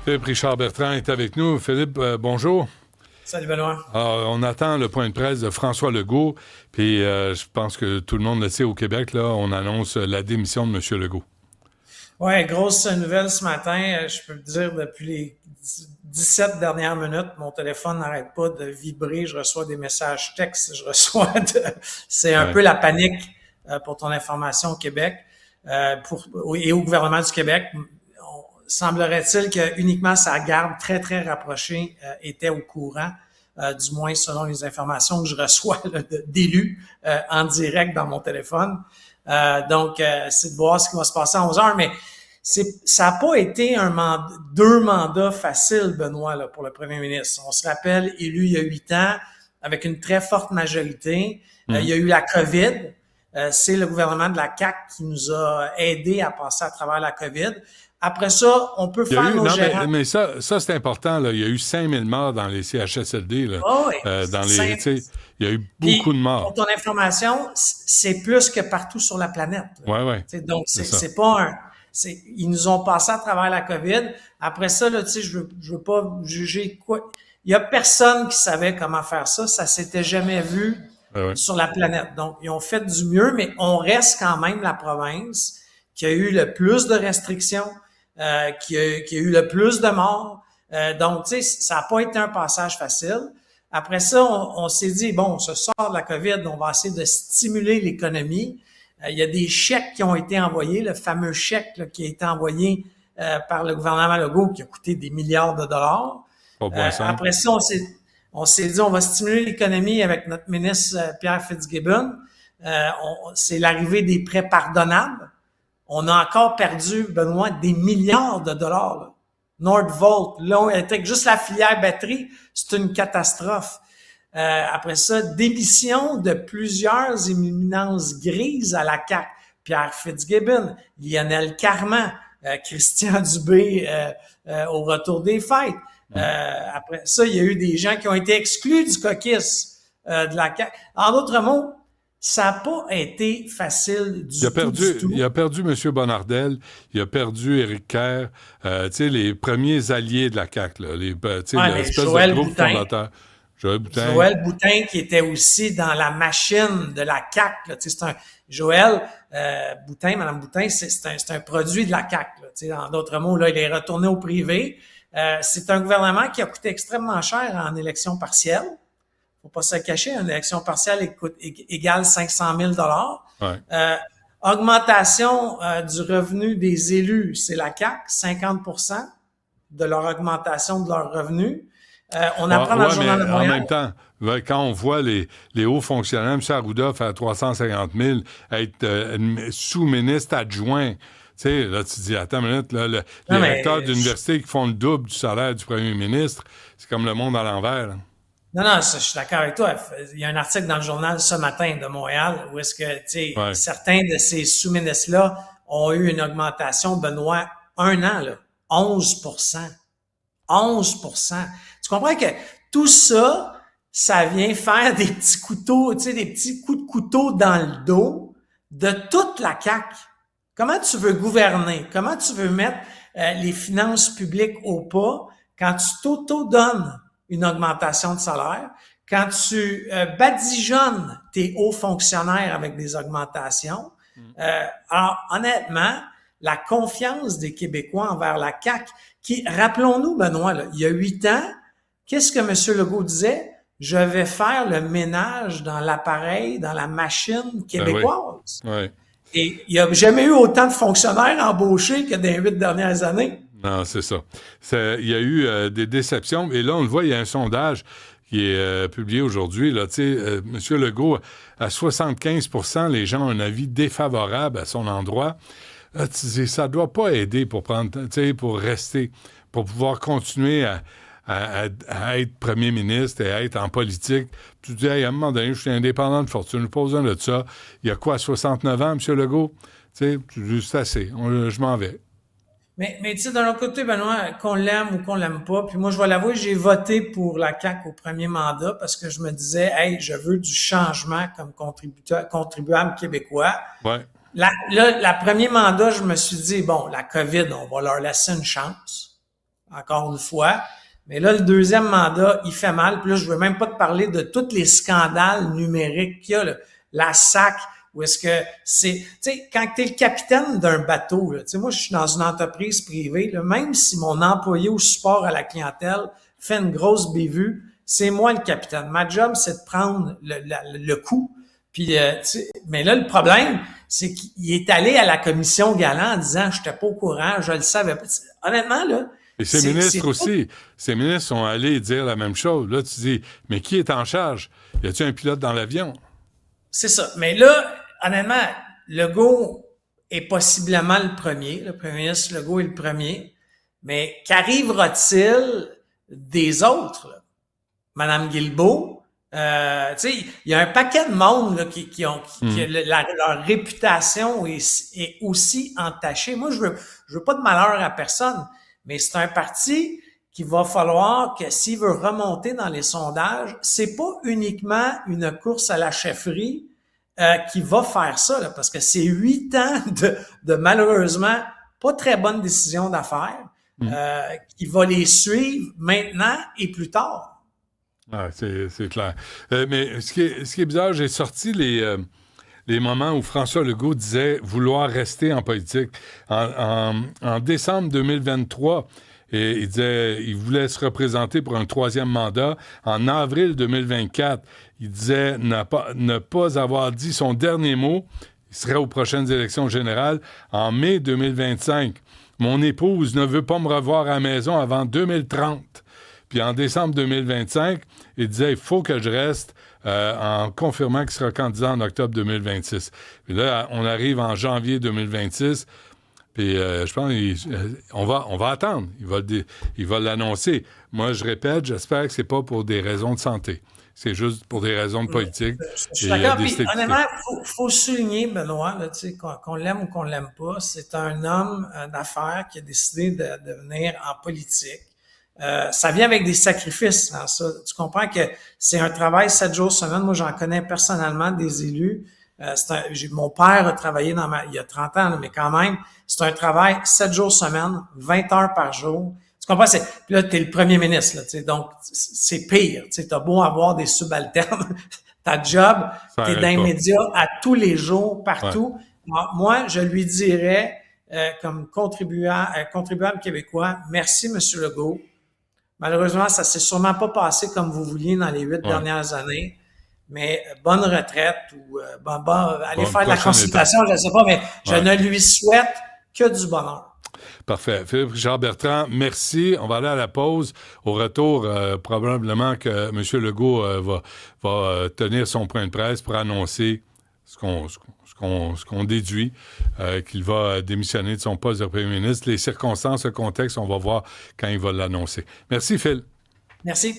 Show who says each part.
Speaker 1: Philippe Richard Bertrand est avec nous. Philippe, bonjour.
Speaker 2: Salut Benoît.
Speaker 1: Alors, on attend le point de presse de François Legault, puis je pense que tout le monde le sait au Québec, là, on annonce la démission de M. Legault.
Speaker 2: Ouais, grosse nouvelle ce matin. Je peux te dire, depuis les 17 dernières minutes, mon téléphone n'arrête pas de vibrer. Je reçois des messages textes. C'est un
Speaker 1: Ouais.
Speaker 2: peu la panique pour ton information au Québec et au gouvernement du Québec. Semblerait-il que uniquement sa garde très, très rapprochée était au courant, du moins selon les informations que je reçois là, d'élus en direct dans mon téléphone. Donc, c'est de voir ce qui va se passer à 11 heures, mais ça n'a pas été deux mandats faciles, Benoît, là, pour le premier ministre. On se rappelle, élu il y a 8 ans, avec une très forte majorité. Il y a eu la COVID. C'est le gouvernement de la CAQ qui nous a aidés à passer à travers la COVID. Après ça, on peut
Speaker 1: Il y a
Speaker 2: faire
Speaker 1: eu,
Speaker 2: nos
Speaker 1: non,
Speaker 2: gérants.
Speaker 1: mais ça c'est important, là. Il y a eu 5000 morts dans les CHSLD, là.
Speaker 2: Oh, oui.
Speaker 1: Tu sais, il y a eu beaucoup
Speaker 2: Puis,
Speaker 1: de morts.
Speaker 2: pour ton information, c'est plus que partout sur la planète.
Speaker 1: Ouais,
Speaker 2: Tu sais, donc,
Speaker 1: c'est ça.
Speaker 2: c'est pas ils nous ont passé à travers la COVID. Après ça, là, tu sais, je veux pas juger quoi. Il y a personne qui savait comment faire ça. Ça s'était jamais vu
Speaker 1: Ouais.
Speaker 2: sur la planète. Donc, ils ont fait du mieux, mais on reste quand même la province qui a eu le plus de restrictions, qui a eu le plus de morts. Donc, tu sais, ça n'a pas été un passage facile. Après ça, on s'est dit, bon, on se sort de la COVID, on va essayer de stimuler l'économie. Il y a des chèques qui ont été envoyés, le fameux chèque là, qui a été envoyé par le gouvernement Legault qui a coûté des milliards de dollars.
Speaker 1: 3,5.
Speaker 2: Après ça, on s'est dit, on va stimuler l'économie avec notre ministre Pierre Fitzgibbon. C'est l'arrivée des prêts pardonnables. On a encore perdu, Benoît, des milliards de dollars. Là. Nordvolt, là, avec juste la filière batterie, c'est une catastrophe. Après ça, démission de plusieurs éminences grises à la CAQ. Pierre Fitzgibbon, Lionel Carman, Christian Dubé au retour des fêtes. Après ça, il y a eu des gens qui ont été exclus du caucus de la CAQ. En d'autres mots, ça n'a pas été facile du tout.
Speaker 1: Il a perdu M. Bonnardel, il a perdu Éric Kerr, tu sais, les premiers alliés de la CAQ, là, l'espèce de groupe fondateur.
Speaker 2: Joël Boutin, qui était aussi dans la machine de la CAQ. Là, Joël Boutin, Mme Boutin, c'est un produit de la CAQ. Là, en d'autres mots, là, il est retourné au privé. C'est un gouvernement qui a coûté extrêmement cher en élection partielle. Faut pas se cacher, une élection partielle égale 500 000
Speaker 1: Ouais.
Speaker 2: Augmentation du revenu des élus, c'est la CAQ, 50% de leur augmentation de leur revenu. On apprend dans le Journal de Montréal.
Speaker 1: En même temps, quand on voit les hauts fonctionnaires, M. Arruda faire 350 000, être sous-ministre adjoint, tu sais, là, tu dis, attends une minute, là, les recteurs d'université qui font le double du salaire du premier ministre, c'est comme le monde à l'envers, là.
Speaker 2: Non, je suis d'accord avec toi. Il y a un article dans le journal ce matin de Montréal où est-ce que, tu sais, certains de ces sous-ministres-là ont eu une augmentation, Benoît, 1 an, là, 11%. 11%. Tu comprends que tout ça, ça vient faire des petits couteaux, tu sais, des petits coups de couteau dans le dos de toute la CAQ. Comment tu veux gouverner? Comment tu veux mettre les finances publiques au pas quand tu t'auto-donnes une augmentation de salaire, quand tu badigeonnes tes hauts fonctionnaires avec des augmentations? Alors, honnêtement, la confiance des Québécois envers la CAQ, qui, rappelons-nous, Benoît, là, il y a 8 ans, qu'est-ce que M. Legault disait? Je vais faire le ménage dans l'appareil, dans la machine québécoise.
Speaker 1: Ouais.
Speaker 2: Et il n'y a jamais eu autant de fonctionnaires embauchés que dans les 8 dernières années.
Speaker 1: Non, c'est ça. Il y a eu des déceptions. Et là, on le voit, il y a un sondage qui est publié aujourd'hui. Là, M. Legault, à 75%, les gens ont un avis défavorable à son endroit. Là, ça ne doit pas aider pour rester, pour pouvoir continuer à être premier ministre et à être en politique. Tu dis, hey, à un moment donné, je suis indépendant de fortune, je n'ai pas besoin de ça. Il y a quoi, 69 ans, M. Legault? Tu dis, c'est assez, je m'en vais.
Speaker 2: Mais tu sais, d'un autre côté, Benoît, qu'on l'aime ou qu'on l'aime pas, puis moi, je vais l'avouer, j'ai voté pour la CAQ au premier mandat parce que je me disais, hey, je veux du changement comme contribuable québécois.
Speaker 1: Ouais.
Speaker 2: La premier mandat, je me suis dit, bon, la COVID, on va leur laisser une chance. encore une fois. Mais là, le deuxième mandat, il fait mal. Puis là, je veux même pas te parler de tous les scandales numériques qu'il y a, là. La SAC, où est-ce que c'est... Tu sais, quand tu es le capitaine d'un bateau, tu sais, moi, je suis dans une entreprise privée, là, même si mon employé au support à la clientèle fait une grosse bévue, c'est moi le capitaine. Ma job, c'est de prendre le coup. Puis, mais là, le problème, c'est qu'il est allé à la commission Galland en disant « Je n'étais pas au courant, je le savais pas. » Honnêtement, là...
Speaker 1: Et ces ministres aussi. Ces ministres sont allés dire la même chose. Là, tu dis « Mais qui est en charge? Y a-t-il un pilote dans l'avion? »
Speaker 2: C'est ça. Mais là, honnêtement, Legault est possiblement le premier. Le premier ministre Legault est le premier. Mais qu'arrivera-t-il des autres, là? Madame Guilbeault, tu sais, il y a un paquet de monde là, qui leur réputation est aussi entachée. Moi, je veux pas de malheur à personne, mais c'est un parti qu'il va falloir que s'il veut remonter dans les sondages, c'est pas uniquement une course à la chefferie qui va faire ça, là, parce que c'est 8 ans de malheureusement pas très bonnes décisions d'affaires qui va les suivre maintenant et plus tard.
Speaker 1: Ah, c'est clair. Mais ce qui est bizarre, j'ai sorti les moments où François Legault disait vouloir rester en politique. En décembre 2023, et il disait il voulait se représenter pour un 3e mandat. En avril 2024, il disait ne pas avoir dit son dernier mot. Il serait aux prochaines élections générales. En mai 2025, mon épouse ne veut pas me revoir à la maison avant 2030. Puis en décembre 2025, il disait « Il faut que je reste en confirmant qu'il sera candidat en octobre 2026. » Puis là, on arrive en janvier 2026, puis je pense qu'on va attendre. Il va l'annoncer. Moi, je répète, j'espère que c'est pas pour des raisons de santé. C'est juste pour des raisons de politique.
Speaker 2: Je suis d'accord. Puis, honnêtement, faut souligner, Benoît, là, qu'on l'aime ou qu'on l'aime pas, c'est un homme d'affaires qui a décidé de venir en politique. Ça vient avec des sacrifices, hein, ça. Tu comprends que c'est un travail 7 jours semaine. Moi, j'en connais personnellement des élus. Mon père a travaillé il y a 30 ans, là, mais quand même, c'est un travail 7 jours semaine, 20 heures par jour. Tu comprends? Puis là, t'es le premier ministre, là, tu sais, donc c'est pire. Tu sais, t'as beau avoir des subalternes, ta job, t'es dans les médias à tous les jours, partout. Ouais. Moi, je lui dirais, comme contribuable québécois, merci, Monsieur Legault. Malheureusement, ça s'est sûrement pas passé comme vous vouliez dans les 8 dernières années. Mais bonne retraite ou allez faire de la consultation, je ne sais pas, mais je ne lui souhaite que du bonheur.
Speaker 1: Parfait. Philippe Richard Bertrand, merci. On va aller à la pause. Au retour, probablement que M. Legault va tenir son point de presse pour annoncer ce qu'on déduit, qu'il va démissionner de son poste de premier ministre. Les circonstances, le contexte, on va voir quand il va l'annoncer. Merci, Phil.
Speaker 2: Merci.